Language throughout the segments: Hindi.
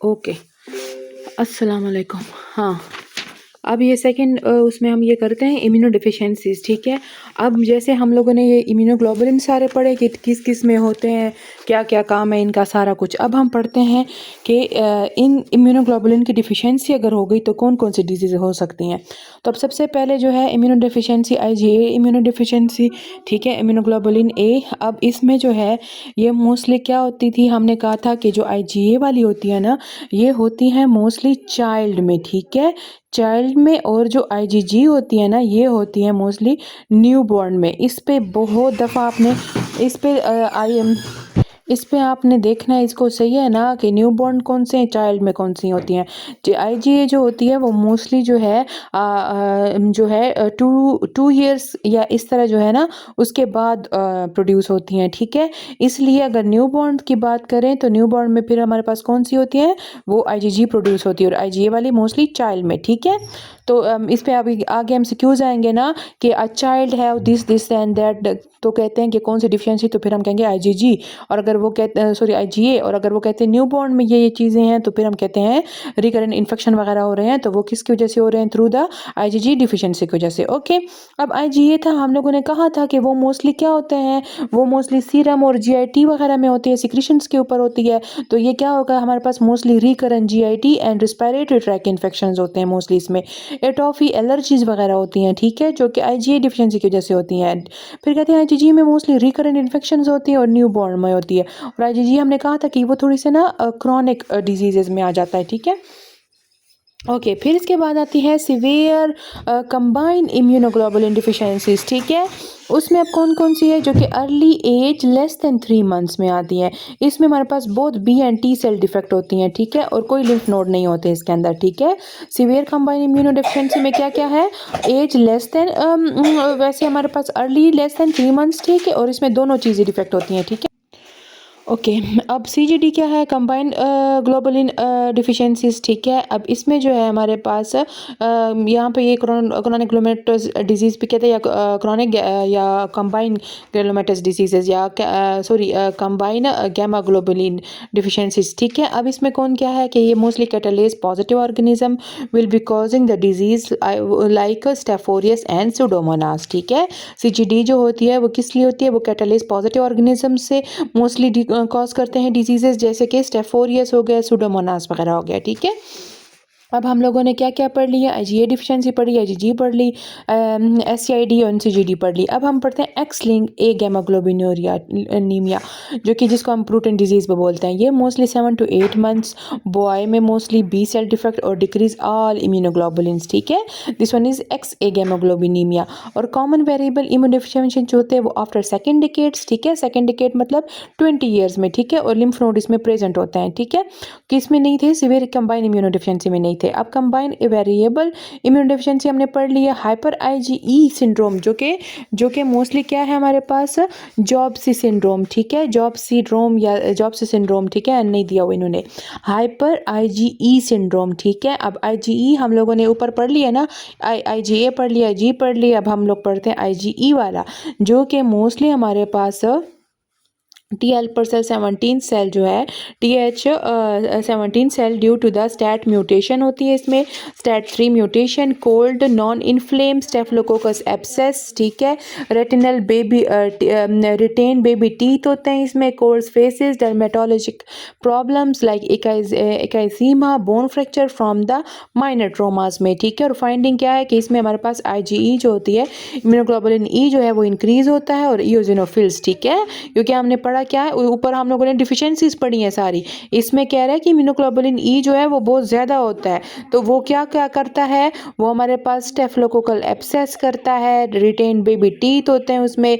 ओके, अस्सलाम वालेकुम। हाँ, अब ये सेकंड उसमें हम ये करते हैं इम्यूनो डेफिशिएंसीज़, ठीक है? अब जैसे हम लोगों ने ये इम्यूनोग्लोबुलिन सारे पढ़े कि किस-किस में होते हैं, क्या-क्या काम है इनका सारा कुछ। अब हम पढ़ते हैं कि इन इम्यूनोग्लोबुलिन की डेफिशिएंसी अगर हो गई तो कौन-कौन सी डिज़ीज़ हो सकती हैं। तो अब सबसे पहले जो है immuno deficiency IgA immuno deficiency, ठीक है? Immunoglobulin A. अब इसमें जो है ये मोस्टली क्या होती थी, हमने कहा था कि जो आईजीए वाली होती है ना, ये होती हैं मोस्टली चाइल्ड में, ठीक है? चाइल्ड में। और जो आईजीजी होती है ना, ये होती है मोस्टली न्यूबॉर्न में। इस पे बहुत दफ़ा आपने इस पे इस पे आपने देखना है, इसको सही है ना कि न्यूबॉर्न कौन से हैं, चाइल्ड में कौन सी होती हैं। जो आईजीए जो होती है वो मोस्टली जो है जो है टू टू ईयर्स या इस तरह जो है ना उसके बाद प्रोड्यूस होती हैं, ठीक है? इसलिए अगर न्यूबॉर्न की बात करें तो न्यूबॉर्न में फिर हमारे पास कौन सी होती है, वो आईजीजी प्रोड्यूस होती है और आईजीए वाली मोस्टली चाइल्ड में, ठीक है? तो इस पे अभी आगे एमसीक्यूज आएंगे ना कि a child have this and that, तो कहते हैं कि कौन सी डिफिशिएंसी, तो फिर हम कहेंगे आईजीजी। और अगर वो कहते हैं सॉरी आईजीए, और अगर वो कहते हैं न्यूबॉर्न में ये चीज़ें हैं तो फिर हम कहते हैं रिकरेंट इन्फेक्शन वगैरह हो रहे हैं, तो वो किसकी वजह से हो रहे हैं, थ्रू द आईजीजी डिफिशिएंसी की वजह से। ओके, अब आईजीए था, हम लोगों ने कहा था कि वो मोस्टली क्या होते हैं, वो मोस्टली सीरम और जीआईटी वगैरह में होती है, सिक्रीशंस के ऊपर होती है। तो ये क्या होगा, हमारे पास mostly recurrent GIT and respiratory tract infections होते हैं मोस्टली इसमें। एटॉफी एलर्जीज वगैरह होती हैं, ठीक है, जो कि आईजीए डिफिशिएंसी की वजह से होती हैं। फिर कहते हैं आईजीजी में मोस्टली रिकरेंट इन्फेक्शंस होती हैं और न्यूबॉर्न में होती है। और आईजीजी हमने कहा था कि वो थोड़ी से ना क्रॉनिक डिजीजेज में आ जाता है, ठीक है। ओके, फिर इसके बाद आती है सीवियर कंबाइंड इम्यूनोग्लोबुलिन डिफिशिएंसीज, ठीक है। उसमें अब कौन कौन सी है, जो कि early age less than 3 months में आती है। इसमें हमारे पास both B and T cell defect होती हैं, ठीक है, और कोई लिम्फ नोड नहीं होते इसके अंदर, ठीक है। सीवियर कंबाइंड इम्यूनो डिफिशिएंसी में क्या क्या है, एज लेस देन वैसे हमारे पास अर्ली लेस देन 3 मंथ्स, ठीक है, और इसमें दोनों चीज़ें डिफेक्ट होती हैं, ठीक है। ओके, अब सीजीडी क्या है, कंबाइंड ग्लोबुलिन डिफिशिएंसीज, ठीक है। अब इसमें जो है हमारे पास यहाँ पे ये क्रोनिक ग्लोमेरुलस डिजीज़ भी कहते हैं, या क्रोनिक या कंबाइंड ग्लोमेरुलस डिजीजेज, या sorry combine gamma globulin deficiencies, ठीक है। अब इसमें कौन क्या है कि ये mostly catalase positive organism will be causing the disease like Staph aureus and Pseudomonas, ठीक है। सीजीडी जो होती है वो किस लिए होती है, वो कैटालेस पॉजिटिव ऑर्गेनिज्म से मोस्टली कॉज करते हैं डिजीजेस, जैसे कि स्टेफोरियस हो गया, सुडोमोनास वगैरह हो गया, ठीक है। अब हम लोगों ने क्या क्या पढ़ लिया, आईजीए डिफिशिएंसी पढ़ी, आईजीजी पढ़ ली, एससीआईडी और एनसीजीडी पढ़ ली। अब हम पढ़ते हैं एक्स लिंक ए गैमाग्लोबिनूरिया एनीमिया, जो कि जिसको हम प्रूटन डिजीज़ बोलते हैं। ये मोस्टली 7 to 8 मंथ्स, बॉय में मोस्टली बी सेल डिफेक्ट और डिक्रीज ऑल इम्यूनोग्लोबुलिन्स, ठीक है। दिस वन इज एक्स ए गैमाग्लोबिनीमिया। और कॉमन वेरिएबल इम्यून डिफिशिएंसी जो होते हैं वो आफ्टर सेकेंड डिकेड्स, ठीक है, सेकेंड डिकेड मतलब 20 ईयर्स में, ठीक है, और लिम्फ नोड इसमें प्रेजेंट होते हैं, ठीक है। किस में नहीं थे, सिवियर कंबाइन इम्यूनो डिफिशिएंसी में नहीं थे। अब कंबाइन वेरिएबल इम्यूनो डिफिशिएंसी हमने पढ़ लिया, हाइपर आईजीई सिंड्रोम, जो कि मोस्टली क्या है हमारे पास, जॉब्सी सिंड्रोम, ठीक है, जॉब्सी सिंड्रोम या जॉब्सी सिंड्रोम, ठीक है, नहीं दिया हुआ इन्होंने, हाइपर आईजीई सिंड्रोम, ठीक है। अब आईजीई हम लोगों ने ऊपर पढ़ लिया ना, आईजीए पढ़ लिया, जी पढ़ लिया, अब हम लोग पढ़ते हैं आईजीई वाला, जो कि मोस्टली हमारे पास टी हेल्पर सेल 17 सेल जो है, TH 17 cell due to the STAT mutation होती है इसमें, STAT 3 mutation, cold non inflame staphylococcus abscess, ठीक है, retinal baby retained baby teeth होते हैं इसमें, coarse facies, dermatologic problems like eczema, bone fracture from the minor traumas में, ठीक है। और फाइंडिंग क्या है कि इसमें हमारे पास आईजीई जो होती है, इम्यूनोग्लोबुलिन ई जो है वो इंक्रीज होता है, और इओजिनोफिल्स, ठीक है, क्योंकि हमने पढ़ा क्या है ऊपर हम लोगों ने डिफिशिएंसीज पढ़ी हैं सारी, इसमें कह रहा है कि इम्यूनोग्लोबुलिन ई जो है वो बहुत ज़्यादा होता है, तो वो क्या क्या करता है, वो हमारे पास स्टेफलोकोकल एब्सेस करता है, रिटेन बेबी टीथ होते हैं उसमें,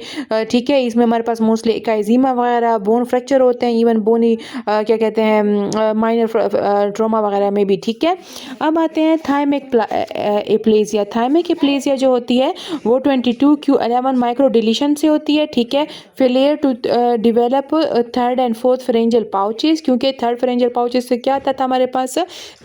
ठीक है, इसमें हमारे पास मोस्टली एकाइजीमा वगैरह, बोन फ्रैक्चर होते हैं, इवन बोनी क्या कहते हैं माइनर ट्रोमा वगैरह में भी, ठीक है। अब आते हैं थाइमिक एप्लेजिया, थाइमिक एप्लेजिया जो होती है वो 22q11 माइक्रो डिलीशन से होती है, ठीक है। Failure to develop third and fourth pharyngeal pouches, क्योंकि थर्ड फेरेंजियल पाउचेस से क्या आता था हमारे पास,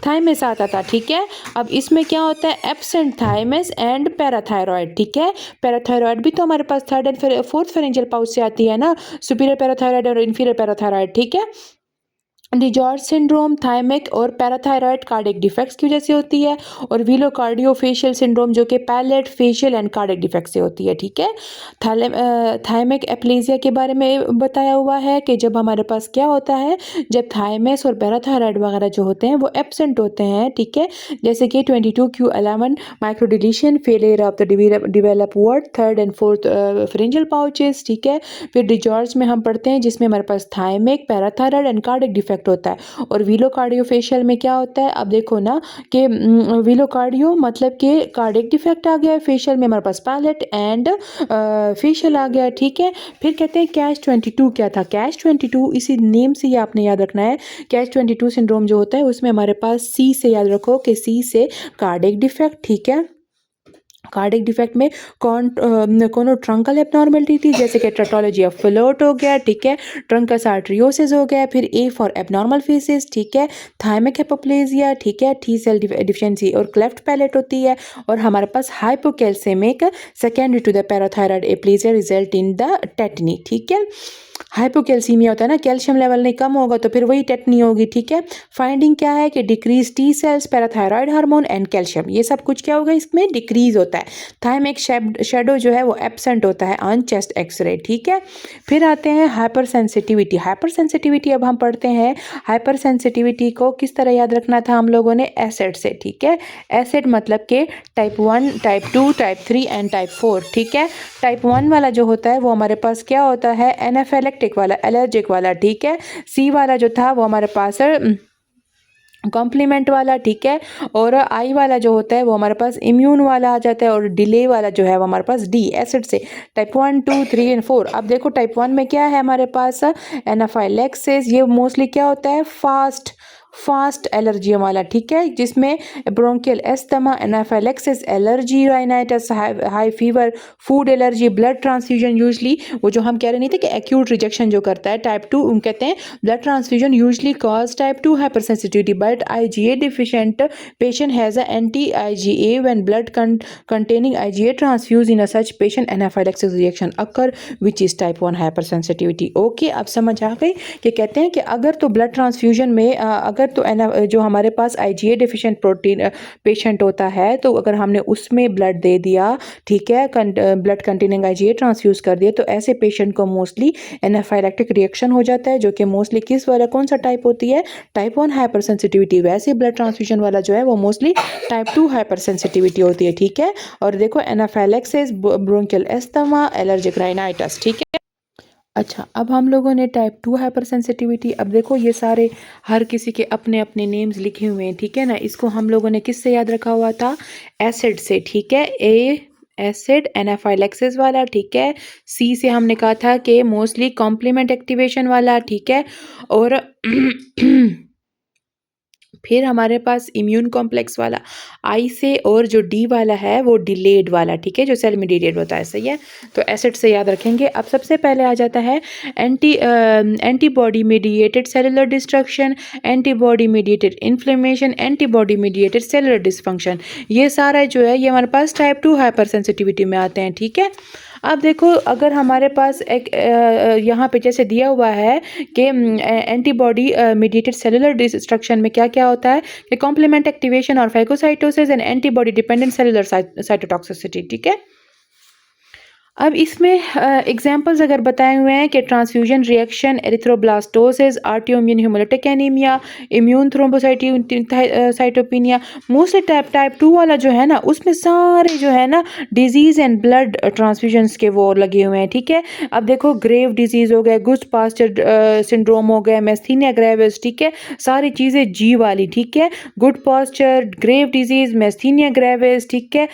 थाइमस आता था, ठीक है। अब इसमें क्या होता है, एब्सेंट थाइमस एंड पैराथायरॉयड, ठीक है। पैराथायरॉयड भी तो हमारे पास third and fourth pharyngeal pouch से आती है ना, सुपीरियर पैराथायरॉयड और इन्फीरियर पैराथायरॉयड, ठीक है। डिजॉर्ज सिंड्रोम थायमिक और पैराथायरॉयड कार्डियक डिफेक्ट्स की वजह से होती है, और विलोकार्डियोफेशियल सिंड्रोम जो कि palate facial and cardiac defect से होती है, ठीक है। थायमिक एप्लेजिया के बारे में बताया हुआ है कि जब हमारे पास क्या होता है, जब थायमस और पैराथायरॉयड वगैरह जो होते हैं वो एब्सेंट होते हैं, ठीक है। जैसे कि 22q11 microdeletion, failure of the develop word, third and fourth pharyngeal pouches, ठीक है। फिर डिजॉर्ज में हम पढ़ते हैं जिसमें हमारे पास थायमिक, पैराथायरॉयड एंड कार्डियक डिफेक्ट होता है। और विलोकार्डियोफेशियल में क्या होता है, अब देखो ना कि विलोकार्डियो मतलब कि कार्डियक डिफेक्ट आ गया है, फेशियल में हमारे पास पैलेट एंड फेशियल आ गया, ठीक है। फिर कहते हैं कैच 22 क्या था, कैच 22 इसी नेम से ही आपने याद रखना है। कैच 22 सिंड्रोम जो होता है उसमें हमारे पास सी से याद रखो कि सी से कार्डियक डिफेक्ट, ठीक है। कार्डिक डिफेक्ट में कोनो ट्रंकल एबनॉर्मेलिटी जैसे कि ट्रेटोलॉजी ऑफ फ्लोट हो गया, ठीक है। ट्रंकस आर्टरियोसिस हो गया, फिर ए फॉर एबनॉर्मल फेसिस, ठीक है। थायमिक हेपोप्लेजिया, ठीक है। टी सेल डिफिशिएंसी और क्लेफ्ट पैलेट होती है। और हमारे पास hypocalcaemic secondary to the parathyroid aplasia result in the tetany, ठीक है। हाइपोकैल्सीमिया होता है ना, कैल्शियम लेवल नहीं कम होगा तो फिर वही टेटनी होगी, ठीक है। फाइंडिंग क्या है कि decrease T cells, parathyroid hormone and calcium, ये सब कुछ क्या होगा इसमें डिक्रीज होता है। थायमिक शेडो जो है वो एब्सेंट होता है ऑन चेस्ट एक्सरे, ठीक है। फिर आते हैं हाइपर सेंसिटिविटी। हाइपर सेंसिटिविटी अब हम पढ़ते हैं, हाइपर सेंसिटिविटी को किस तरह याद रखना था हम लोगों ने, एसिड से, ठीक है। एसिड मतलब के type 1, type 2, type 3 and type 4, ठीक है। टाइप 1 वाला जो होता है वो हमारे पास क्या होता है, एनाफिलेक्टिक वाला, एलर्जिक वाला, ठीक है। सी वाला जो था वो हमारे पास कॉम्प्लीमेंट वाला, ठीक है। और आई वाला जो होता है वो हमारे पास इम्यून वाला आ जाता है, और डिले वाला जो है वो हमारे पास डी, एसिड से। Type 1, 2, 3 and 4। अब देखो टाइप 1 में क्या है हमारे पास, एनाफाइलेक्सिस, ये मोस्टली क्या होता है, फास्ट एलर्जी वाला, ठीक है, जिसमें bronchial asthma, anaphylaxis, allergy, rhinitis, high fever, food allergy, blood transfusion usually, वो जो हम कह रहे नहीं थे कि एक्यूट रिजेक्शन जो करता है टाइप 2, उन कहते हैं blood transfusion usually cause type 2 hypersensitivity, but IgA deficient patient has a anti-IgA when blood containing IgA transfused in a such patient anaphylaxis reaction occur which is type 1 hypersensitivity। Okay, अब समझ आ गई कि कहते हैं कि अगर तो ब्लड ट्रांसफ्यूजन में अगर तो जो हमारे पास IgA डिफिशिएंट प्रोटीन पेशेंट होता है, तो अगर हमने उसमें ब्लड दे दिया, ठीक है, ब्लड कंटेनिंग IgA ट्रांसफ्यूज कर दिया, तो ऐसे पेशेंट को मोस्टली एनाफाइलेक्टिक रिएक्शन हो जाता है, जो कि मोस्टली किस वाला, कौन सा टाइप होती है, टाइप 1 हाइपर सेंसिटिविटी। वैसे ब्लड ट्रांसफ्यूजन वाला जो है वो मोस्टली टाइप 2 हाइपर सेंसिटिविटी होती है, ठीक है। और देखो anaphylaxis, bronchial asthma, allergic rhinitis, ठीक है। अच्छा, अब हम लोगों ने टाइप 2 हाइपर सेंसिटिविटी, अब देखो ये सारे हर किसी के अपने अपने नेम्स लिखे हुए हैं, ठीक है ना। इसको हम लोगों ने किससे याद रखा हुआ था, एसिड से, ठीक है। ए एसिड एनाफाइलेक्सिस वाला, ठीक है। सी से हमने कहा था कि मोस्टली कॉम्प्लीमेंट एक्टिवेशन वाला, ठीक है। और फिर हमारे पास इम्यून कॉम्प्लेक्स वाला आई से, और जो डी वाला है वो डिलेड वाला, ठीक है, जो सेल मीडिएटेड होता है, सही है। तो एसिड से याद रखेंगे। अब सबसे पहले आ जाता है antibody mediated cellular destruction, antibody mediated inflammation, antibody mediated cellular dysfunction. ये सारा जो है ये हमारे पास टाइप 2 हाइपर सेंसिटिविटी में आते हैं, ठीक है। अब देखो अगर हमारे पास एक यहाँ पे जैसे दिया हुआ है कि एंटीबॉडी मीडिएटेड सेलुलर डिस्ट्रक्शन में क्या क्या होता है, कि कॉम्प्लीमेंट एक्टिवेशन और phagocytosis and antibody dependent cellular cytotoxicity, ठीक है। अब इसमें एग्जांपल्स अगर बताए हुए हैं कि transfusion reaction, erythroblastosis, autoimmune haemolytic anaemia, immune thrombocytopenia, mostly type 2 वाला जो है ना, उसमें सारे जो है ना डिजीज एंड ब्लड ट्रांसफ्यूजन्स के वो लगे हुए हैं, ठीक है। अब देखो ग्रेव डिजीज हो गया, गुड पास्चर सिंड्रोम हो गया, मैस्थीनिया ग्रेविस, ठीक है, सारी चीज़ें जी वाली, ठीक है। Goodpasture, Grave disease, myasthenia gravis, ठीक है,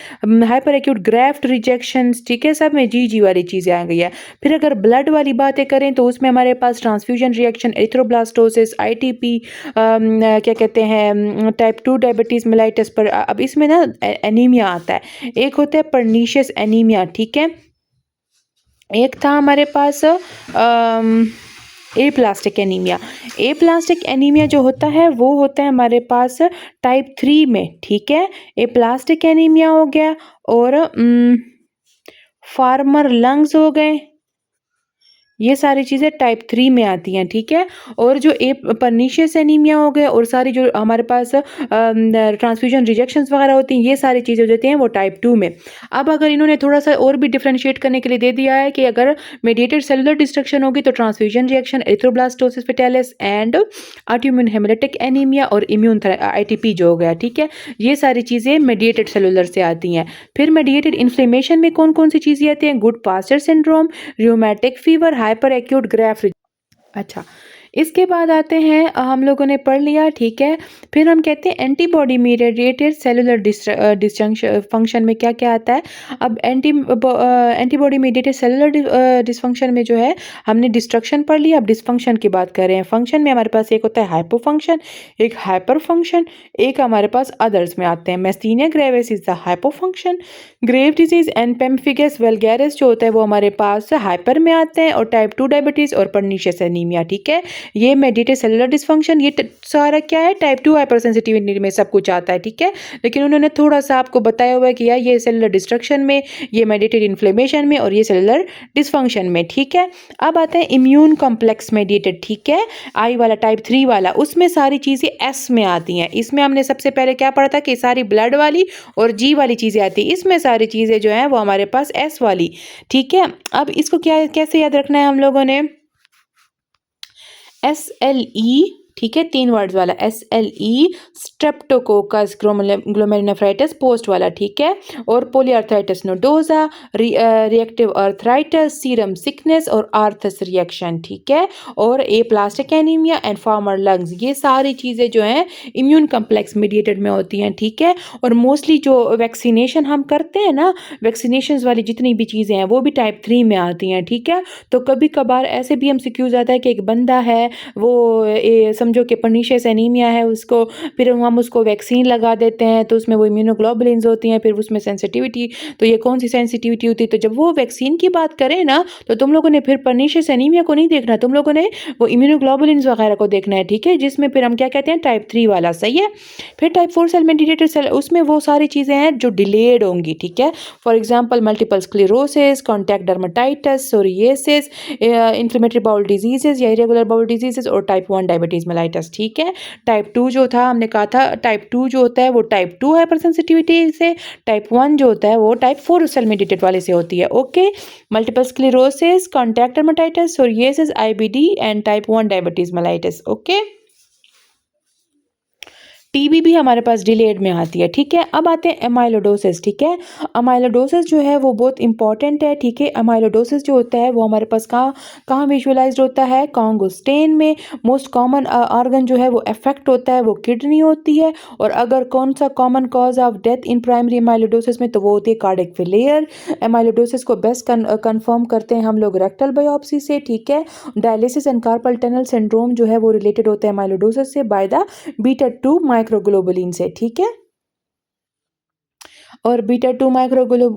हाइपर एक्यूट ग्राफ्ट रिजेक्शन, ठीक है, सब में जी वाली चीज़ें आ गई है। फिर अगर ब्लड वाली बातें करें तो उसमें हमारे पास ट्रांसफ्यूजन रिएक्शन, एरिथ्रोब्लास्टोसिस, ITP, क्या कहते हैं, टाइप 2 डायबिटीज़ मेलाइटिस पर। अब इसमें ना एनीमिया आता है, एक होता है परनीशियस एनीमिया, ठीक है, एक था हमारे पास ए प्लास्टिक एनीमिया। ए प्लास्टिक एनीमिया जो होता है वो होता है हमारे पास टाइप 3 में, ठीक है। ए प्लास्टिक एनीमिया हो गया, और फार्मर लंग्स हो गए, ये सारी चीज़ें टाइप 3 में आती हैं, ठीक है। और जो पर्नीशियस एनीमिया हो गए और सारी जो हमारे पास ट्रांसफ्यूजन रिजेक्शंस वगैरह होती हैं, ये सारी चीज़ें हो जाती हैं वो टाइप 2 में। अब अगर इन्होंने थोड़ा-सा और भी डिफरेंशिएट करने के लिए दे दिया है कि अगर मेडिएटेड सेलुलर डिस्ट्रक्शन होगी तो transfusion reaction, erythroblastosis fetalis and autoimmune haemolytic anaemia और इम्यून आईटीपी जो हो गया, ठीक है। ये सारी चीज़ें मेडिएटेड सेलुलर से आती हैं। फिर मेडिएटेड इन्फ्लेमेशन में कौन-कौन सी चीज़ें आती हैं? Goodpasture syndrome, rheumatic fever, hyperacute graft. अच्छा, इसके बाद आते हैं हम लोगों ने पढ़ लिया, ठीक है। फिर हम कहते हैं antibody mediated cellular dysfunction function में क्या-क्या आता है। अब एंटीबॉडी मीडिएटेड सेलुलर डिसफंक्शन में जो है हमने डिस्ट्रक्शन पढ़ लिया, अब डिसफंक्शन की बात कर रहे हैं। फंक्शन में हमारे पास एक होता है हाइपोफंक्शन, एक हाइपर फंक्शन, एक हमारे पास अदर्स में आते हैं। Myasthenia gravis is the hypofunction, Grave disease and pemphigus vulgaris जो होता है वो हमारे पास हाइपर में आते हैं, और टाइप 2 डायबिटीज और पर्नीशियस एनीमिया, ठीक है। ये मेडिएटेड सेलुलर डिसफंक्शन, ये सारा क्या है? टाइप 2 हाइपर सेंसिटिविटी में सब कुछ आता है, ठीक है। लेकिन उन्होंने थोड़ा सा आपको बताया हुआ है कि यार ये सेलुलर डिस्ट्रक्शन में, ये मेडिएटेड इन्फ्लेमेशन में और ये सेलुलर डिसफंक्शन में, ठीक है। अब आते हैं इम्यून कॉम्प्लेक्स मेडिएटेड, ठीक है, आई वाला टाइप 3 वाला, उसमें सारी चीज़ें एस में आती हैं। इसमें हमने सबसे पहले क्या पढ़ा था कि सारी ब्लड वाली और जी वाली चीज़ें आती हैं, इसमें सारी चीज़ें जो हैं वो हमारे पास एस वाली, ठीक है। अब इसको क्या कैसे याद रखना है हम लोगों ने? SLE, ठीक है, 3 वर्ड्स वाला SLE, स्ट्रेप्टोकोकस ग्लोमेरुलोनेफ्राइटिस पोस्ट वाला, ठीक है, और पोलीआर्थराइटिस nodosa, reactive arthritis, serum sickness और आर्थस रिएक्शन, ठीक है, और aplastic anaemia and farmer lungs, ये सारी चीज़ें जो हैं इम्यून कम्प्लेक्स मीडिएटेड में होती हैं, ठीक है। और मोस्टली जो वैक्सीनेशन हम करते हैं ना, वैक्सीनेशन वाली जितनी भी चीज़ें हैं वो भी टाइप 3 में आती हैं, ठीक है। तो कभी कभार ऐसे भी MCQs आता है कि एक बंदा है वो समझो कि पर्नीशियस एनीमिया है उसको, फिर हम उसको वैक्सीन लगा देते हैं तो उसमें वो इम्यूनोग्लोबुलिन्स होती हैं, फिर उसमें सेंसिटिविटी, तो ये कौन सी सेंसिटिविटी होती है? तो जब वो वैक्सीन की बात करें ना तो तुम लोगों ने फिर पर्नीशियस एनीमिया को नहीं देखना, तुम लोगों ने वो इम्यूनोग्लोबुलिन्स वगैरह को देखना है, ठीक है, जिसमें फिर हम क्या कहते हैं? टाइप 3 वाला, सही है। फिर टाइप 4 सेल मेडिएटेड सेल, उसमें वो सारी चीज़ें हैं जो डिलेड होंगी, ठीक है। For example multiple sclerosis, contact dermatitis, psoriasis, inflammatory bowel diseases या इरेगुलर बाउल डिजीजेज और टाइप 1 डायबिटीज मेलाइटस, ठीक है। टाइप 2 जो था हमने कहा था टाइप 2 जो होता है वो टाइप 2 हाइपर सेंसिटिविटी से, टाइप 1 जो होता है वो टाइप 4 सेल मेडिएटेड वाले से होती है, okay. Multiple sclerosis, contact dermatitis, psoriasis, IBD and type 1 diabetes mellitus, okay. TB भी हमारे पास डिलेड में आती है, ठीक है। अब आते हैं एमाइलोडोसिस, ठीक है। अमाइलोडोसिस जो है वो बहुत इंपॉर्टेंट है, ठीक है। अमाइलोडोसिस जो होता है वो हमारे पास कहाँ कहाँ विजुअलाइज्ड होता है? कॉन्गो स्टेन में। मोस्ट कॉमन ऑर्गन जो है वो अफेक्ट होता है वो किडनी होती है, और अगर कौन सा common cause of death in primary amyloidosis में तो वो होती है कार्डियक फेलियर। एमाइलोडोसिस को बेस्ट कन्फर्म करते हैं हम लोग रेक्टल बायोप्सी से, ठीक है। Dialysis and carpal tunnel syndrome जो है वो रिलेटेड होता है एमाइलोडोसिस से बाय द बीटा 2 माइक्रोग्लोबुलिन से, ठीक है। और बीटा 2 माइक्रोग्लो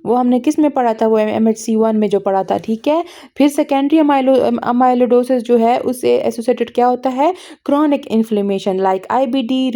वो हमने किस में पढ़ा था? वो MHC1 में जो पढ़ा था, ठीक है। फिर सेकेंडरी अमाइलोडोसिस जो है उससे एसोसिएटेड क्या होता है? Chronic inflammation like IBD,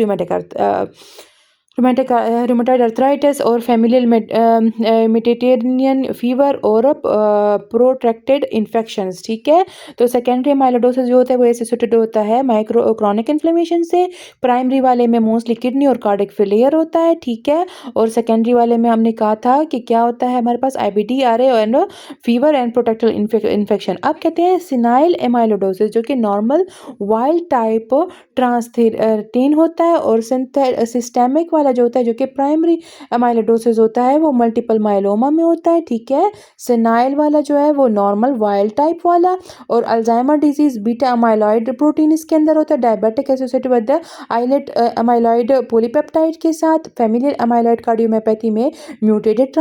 rheumatoid arthritis और फैमिलियल मेडिटेरेनियन फीवर और प्रोट्रैक्टेड इन्फेक्शंस, ठीक है। तो सेकेंडरी अमाइलोडोसिस जो होता है वो एसोसिएटेड होता है माइक्रो क्रॉनिक इन्फ्लेमेशन से। प्राइमरी वाले में मोस्टली किडनी और कार्डियक फेलियर होता है, ठीक है। और सेकेंडरी वाले में हमने कहा था कि क्या होता है हमारे पास? IBD, RA and fever and protracted infection. अब कहते हैं सिनाइल एमाइलोडोसिस जो कि नॉर्मल वाइल्ड टाइप ट्रांसथेरेटिन होता है, और सिस्टेमिक वाला जो होता है जो कि प्राइमरी अमाइलोडोसिस होता है वो मल्टीपल माइलोमा में होता है, ठीक है। सेनाइल वाला जो है वो नॉर्मल वाइल्ड टाइप वाला, और Alzheimer disease beta amyloid protein इसके अंदर होता है, diabetic associated with the islet amyloid polypeptide के साथ। फैमिलियल अमाइलॉइड कार्डियोमायोपैथी में म्यूटेटेड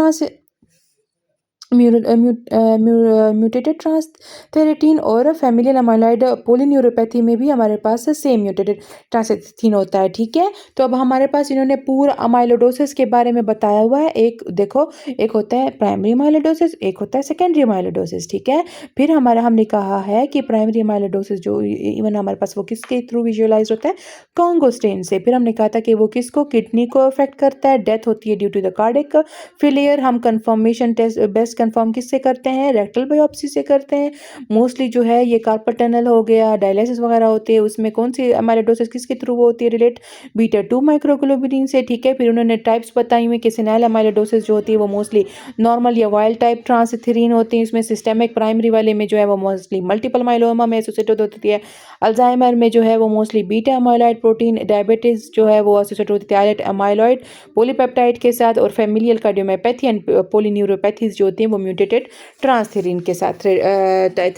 ट्रांसथेरेटिन, और फैमिलियल अमाइलॉइड पोलीन्यूरोपैथी में भी हमारे पास सेम म्यूटेटेड ट्रांसथेरेटिन होता है, ठीक है। तो अब हमारे पास इन्होंने पूरा अमाइलोडोसिस के बारे में बताया हुआ है। एक देखो, एक होता है प्राइमरी अमाइलोडोसिस, एक होता है सेकेंडरी अमाइलोडोसिस, ठीक है। फिर हमने कहा है कि प्राइमरी अमाइलोडोसिस जो इवन हमारे पास वो किसके थ्रू विजुअलाइज होता है? कॉन्गो स्टेन से। फिर हमने कहा था कि वो किसको? किडनी को अफेक्ट करता है, डेथ होती है due to the cardiac failure. हम confirmation test best test confirm किससे करते हैं, रेक्टल बायोप्सी से करते हैं। मोस्टली जो है ये कार्पल टनल हो गया, डायलिसिस वगैरह होते हैं, उसमें कौन सी अमाइलोइडोसिस किसके थ्रू होती है, रिलेट बीटा 2 माइक्रोग्लोबुलिन से, ठीक है। फिर उन्होंने टाइप्स बताई हुई कि सेनाइल अमाइलोइडोसिस जो होती है वो मोस्टली नॉर्मल या वाइल्ड टाइप ट्रांसथेरिन होती है, इसमें सिस्टेमिक प्राइमरी वाले में जो है वो मोस्टली मल्टीपल माइलोमा में एसोसिएटेड होती है। अल्जाइमर में जो है वो mostly beta amyloid protein, diabetes जो है वो एसोसिएटेड होती है आइलेट अमाइलॉइड पॉलीपेप्टाइड के साथ, और फैमिलियल कार्डियोमायोपैथी एंड पॉलीन्यूरोपैथीज जो होती हैं वो म्यूटेटेड ट्रांसथेरिन के साथ,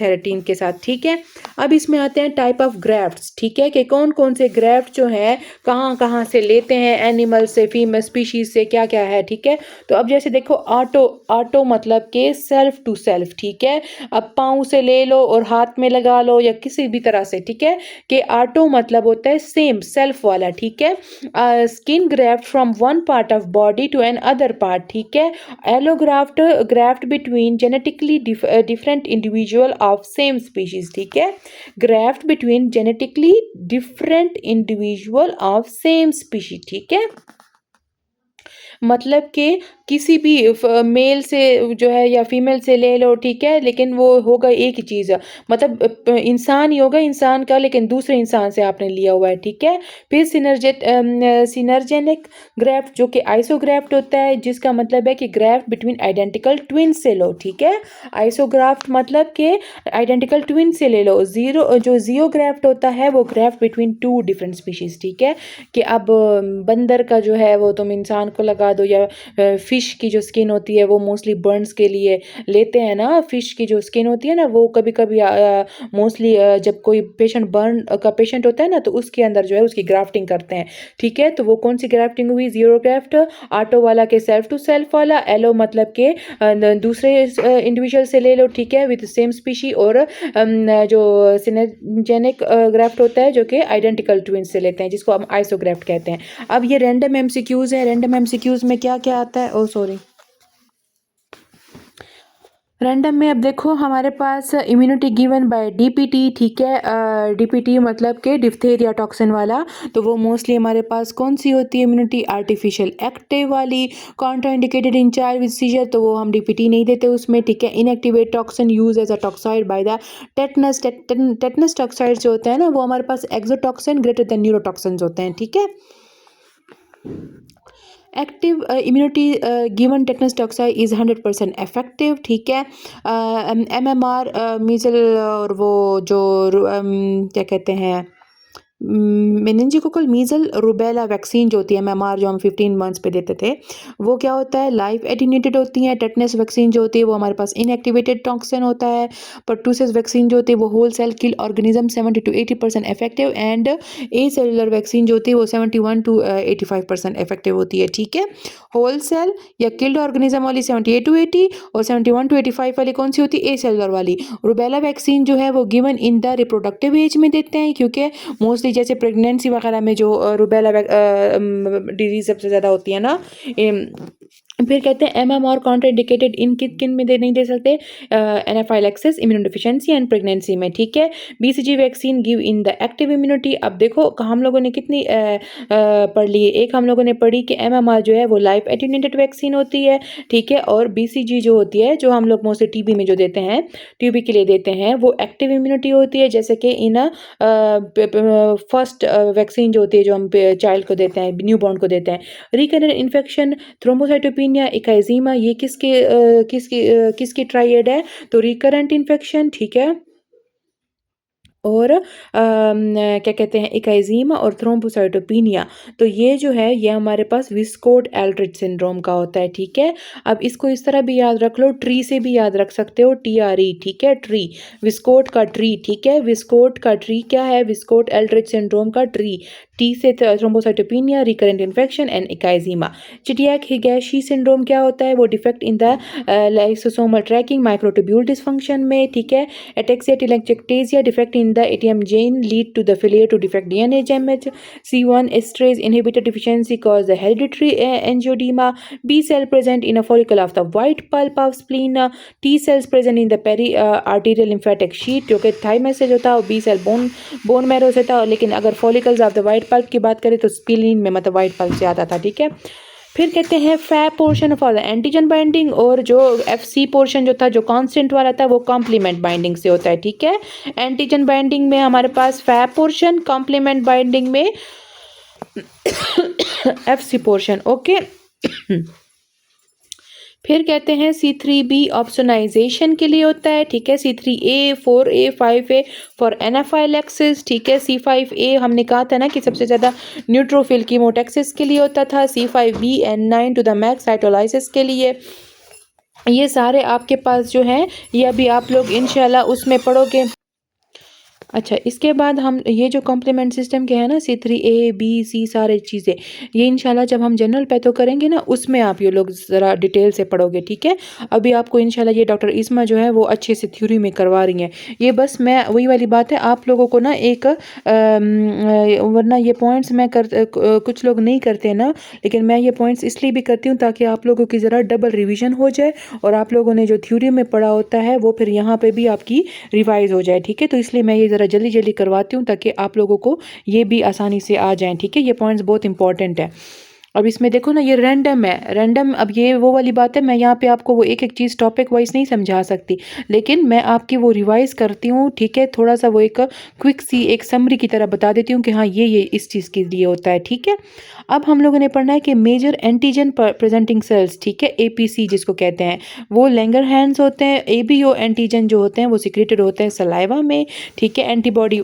थेरेटीन के साथ, ठीक है। अब इसमें आते हैं टाइप ऑफ ग्राफ्ट्स, ठीक है, कि कौन कौन से ग्राफ्ट जो है कहाँ कहाँ से लेते हैं, एनिमल से, फीमेल स्पीशीज से, क्या क्या है, ठीक है। तो अब जैसे देखो ऑटो मतलब के सेल्फ टू सेल्फ, ठीक है। अब पाँव से ले लो और हाथ में लगा लो या किसी भी तरह से, ठीक है, कि ऑटो मतलब होता है सेम सेल्फ वाला, ठीक है। Skin graft from one part of body to another part, ठीक है। Allograft graft between genetically different individual of same species, ठीक है। Graft between genetically different individual of same species, ठीक है। मतलब कि किसी भी मेल से जो है या फीमेल से ले लो, ठीक है, लेकिन वो होगा एक ही चीज़, मतलब इंसान ही होगा इंसान का, लेकिन दूसरे इंसान से आपने लिया हुआ है, ठीक है। फिर सिनर्जेनिक ग्राफ्ट जो कि आइसोग्राफ्ट होता है, जिसका मतलब है कि ग्राफ्ट बिटवीन आइडेंटिकल ट्विन से लो, ठीक है। आइसोग्राफ्ट मतलब कि आइडेंटिकल ट्विन से ले लो। जियोग्राफ्ट होता है वो graft between two different species, ठीक है, कि अब बंदर का जो है वो तुम इंसान को लगा दो, या फिश की जो स्किन होती है वो मोस्टली बर्न्स के लिए लेते हैं ना, फिश की जो स्किन होती है ना वो कभी कभी मोस्टली जब कोई पेशेंट बर्न का पेशेंट होता है ना तो उसके अंदर जो है उसकी ग्राफ्टिंग करते हैं, ठीक है। तो वो कौन सी ग्राफ्टिंग हुई, जीरो ग्राफ्ट, ऑटो वाला के सेल्फ टू सेल्फ वाला, एलो मतलब के दूसरे इंडिविजुअल से ले लो, ठीक है, विद सेम स्पीशी, और जो सिनर्जेनिक ग्राफ्ट होता है जो कि आइडेंटिकल ट्विंस से लेते हैं, जिसको हम आइसोग्राफ्ट कहते हैं। अब ये रैंडम एमसीक्यूज है, रैंडम एमसीक्यूज में क्या क्या आता है, ओ सॉरी, रैंडम में अब देखो हमारे पास इम्यूनिटी गिवन बाय डीपीटी, ठीक है। डीपीटी मतलब के डिप्थेरिया टॉक्सिन वाला, तो वो मोस्टली हमारे पास कौन सी होती है इम्यूनिटी, आर्टिफिशियल एक्टिव वाली। Contraindicated in child with seizure, तो वो हम डीपीटी नहीं देते उसमें, ठीक है। Inactivate toxin use as a toxoid by the tetanus toxoid जो होते हैं ना वो हमारे पास एक्सोटॉक्सिन ग्रेटर देन न्यूरोटॉक्सिन होते हैं, ठीक है। Active immunity given tetanus toxoid is 100% effective, ठीक है। एमएमआर मीजल और वो जो क्या कहते हैं मेनिंजियोकोकल मीजल रूबेला वैक्सीन जो होती है एमएमआर जो हम 15 मंथ्स पे देते थे, वो क्या होता है, लाइव एटेन्यूएटेड होती है। टेटनस वैक्सीन जो होती है वो हमारे पास इनएक्टिवेटेड टॉक्सिन होता है। परटूसिस वैक्सीन जो होती है वो whole cell kill organism 70 to 80% effective, and acellular vaccine जो होती है वो 71 to 85% इफेक्टिव होती है, ठीक है। होल सेल या किल्ड ऑर्गेनिज्म वाली 78 to 80, और 71 to 85 वाली कौन सी होती है, ए सेलुलर वाली। रूबेला वैक्सीन जो है वो given in the reproductive age में देते हैं, क्योंकि मोस्टली जैसे प्रेगनेंसी वगैरह में जो रूबेला डिजीज सबसे ज़्यादा होती है ना। फिर कहते हैं एमएमआर कॉन्ट्राइंडिकेटेड इन किन में नहीं दे सकते, एनाफाइलैक्सिस, इम्यूनोडेफिशिएंसी एंड प्रेगनेंसी में, ठीक है। BCG vaccine give in the active immunity. अब देखो हम लोगों ने कितनी पढ़ ली है, एक हम लोगों ने पढ़ी कि एमएमआर जो है वो लाइव एटेन्यूएटेड वैक्सीन होती है, ठीक है, और बीसीजी जो होती है जो हम लोग मोस्टली टीबी में जो देते हैं, टीबी के लिए देते हैं, वो एक्टिव इम्यूनिटी होती है, जैसे कि इन फर्स्ट वैक्सीन जो होती है जो हम चाइल्ड को देते हैं, न्यू बॉर्न को देते हैं। रिकरेंट इन्फेक्शन, थ्रोम्बोसाइटोपिनिया, एकाइजीमा, ये किसकी ट्राइएड है, तो रिकरेंट इन्फेक्शन, ठीक है, और क्या कहते हैं एकाइजीमा और थ्रोम्बोसाइटोपिनिया, तो ये जो है ये हमारे पास विस्कोट एल्ड्रिच सिंड्रोम का होता है, ठीक है। अब इसको इस तरह भी याद रख लो, ट्री से भी याद रख सकते हो, TRE, ठीक है, ट्री, विस्कोट का ट्री, ठीक है। विस्कोट का ट्री क्या है, विस्कोट एल्ड्रिच सिंड्रोम का ट्री, टी से thrombocytopenia, recurrent infection and eczema. Chediak Higashi syndrome क्या होता है, वो defect in the lysosomal trafficking microtubule dysfunction में, ठीक है। Ataxia telangiectasia, defect in the ATM gene lead to the failure to defect DNA damage. C1 esterase inhibitor deficiency cause the hereditary angioedema. B cell present in a follicle of the white pulp of spleen. T cells present in the peri-arterial lymphatic sheet जो कि thymus से जो था, B cell bone marrow से था, लेकिन अगर follicles of the white pulp की बात करें तो spleen में मतलब white pulp से आता था, ठीक है। फिर कहते हैं Fab portion for the antigen binding, और जो एफसी पोर्शन जो था, जो कांस्टेंट वाला था, वो कॉम्प्लीमेंट बाइंडिंग से होता है, ठीक है। एंटीजन बाइंडिंग में हमारे पास फैब पोर्शन, कॉम्प्लीमेंट बाइंडिंग में एफसी पोर्शन, ओके। फिर कहते हैं C3b ऑप्सोनाइजेशन के लिए होता है, ठीक है। C3a 4a 5a for anaphylaxis, ठीक है। C5a हमने कहा था ना कि सबसे ज़्यादा न्यूट्रोफिल कीमोटैक्सिस के लिए होता था। C5b and 9 to the max cytolysis के लिए। ये सारे आपके पास जो हैं, ये अभी आप लोग इंशाल्लाह उसमें पढ़ोगे। अच्छा, इसके बाद हम ये जो कॉम्प्लीमेंट सिस्टम के हैं ना, C3a B C सारे चीज़ें, ये इंशाल्लाह जब हम जनरल पैथो करेंगे ना, उसमें आप ये लोग ज़रा डिटेल से पढ़ोगे, ठीक है। अभी आपको इंशाल्लाह ये डॉक्टर इस्मा जो है वो अच्छे से थ्योरी में करवा रही हैं। ये बस मैं वही वाली बात है, आप लोगों को ना एक वरना ये पॉइंट्स मैं कुछ लोग नहीं करते ना, लेकिन मैं ये पॉइंट्स इसलिए भी करती हूँ ताकि आप लोगों की ज़रा डबल रिविज़न हो जाए, और आप लोगों ने जो थ्योरी में पढ़ा होता है वो फिर यहाँ पर भी आपकी रिवाइज़ हो जाए, ठीक है। तो इसलिए मैं ये ज़रा जल्दी जल्दी करवाती हूँ ताकि आप लोगों को ये भी आसानी से आ जाएं, ठीक है। ये पॉइंट्स बहुत इंपॉर्टेंट है। अब इसमें देखो ना, ये रैंडम है, रैंडम। अब ये वो वाली बात है, मैं यहाँ पे आपको वो एक एक चीज़ टॉपिक वाइज नहीं समझा सकती, लेकिन मैं आपकी वो रिवाइज करती हूँ, ठीक है। थोड़ा सा वो एक क्विक सी एक समरी की तरह बता देती हूँ कि हाँ ये इस चीज़ के लिए होता है, ठीक है। अब हम लोगों ने पढ़ना है कि मेजर एंटीजन प्रेजेंटिंग सेल्स, ठीक है, APC जिसको कहते हैं, वो लैंगरहैंस होते हैं। ABO एंटीजन जो होते हैं वो सिक्रेटेड होते हैं सलाइवा में, ठीक है। एंटीबॉडी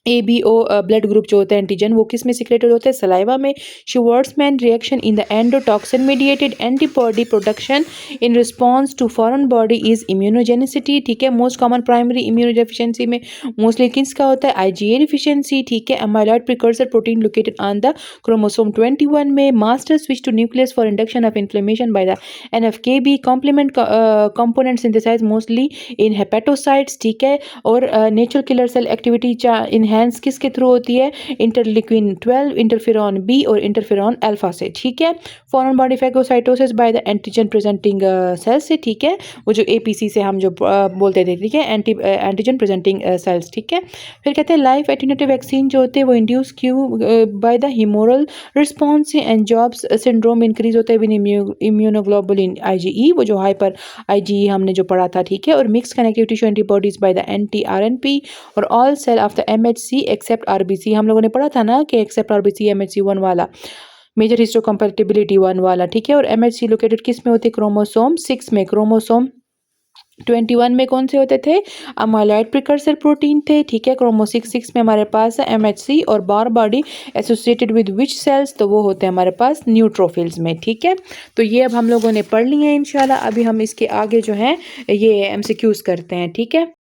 ABO ब्लड ग्रुप जो होता है एंटीजन, वो किस में सिक्रेटेड होता है, सलाइवा में। Shwartzman reaction in the endotoxin mediated antibody production in response to foreign body is immunogenicity, ठीक है। मोस्ट कॉमन प्राइमरी इम्यूनोडेफिशिएंसी में मोस्टली किसका होता है, IgA डिफिशिएंसी, ठीक है। Amyloid precursor protein located on the chromosome 21 में। Master switch to nucleus for induction of inflammation by the NF-κB। Complement component synthesize mostly in hepatocytes, ठीक है। और natural killer cell activity enhance किसके थ्रू होती है, इंटरलिक्विन 12, इंटरफेरॉन B और इंटरफेरॉन अल्फा से, ठीक है। Foreign body phagocytosis by the antigen presenting sales से, ठीक है। वो जो APC से हम जो बोलते थे, ठीक है, एंटीजन प्रेजेंटिंग सेल्स, ठीक है। फिर कहते हैं लाइफ एटेन्यूएटिव वैक्सीन जो होते हैं वो इंड्यूस क्यों by the humoral response and jobs syndrome increase होता है विद इम्यूनोग्लोबुलिन IgE, वो जो हाइपर IgE हमने जो पढ़ा था, ठीक है। और mix connectivity tissue antibodies by the anti-RNP और all cell of the MHC except RBC। हम लोगों ने पढ़ा था ना कि एक्सेप्ट RBC MHC1 वाला, मेजर हिस्टोकम्पैटिबिलिटी 1 वाला, ठीक है। और MHC लोकेटेड किस में होती है, क्रोमोसोम 6 में। क्रोमोसोम 21 में कौन से होते थे, अमाइलॉइड प्रिकर्सर प्रोटीन थे, ठीक है। क्रोमोसोम 6 में हमारे पास है MHC, और Barr body associated with which cells, तो वो होते हैं हमारे पास न्यूट्रोफिल्स में, ठीक है। तो ये अब हम लोगों ने पढ़ लिए हैं इंशाल्लाह। अभी हम इसके आगे जो है ये MCQs करते हैं, ठीक है।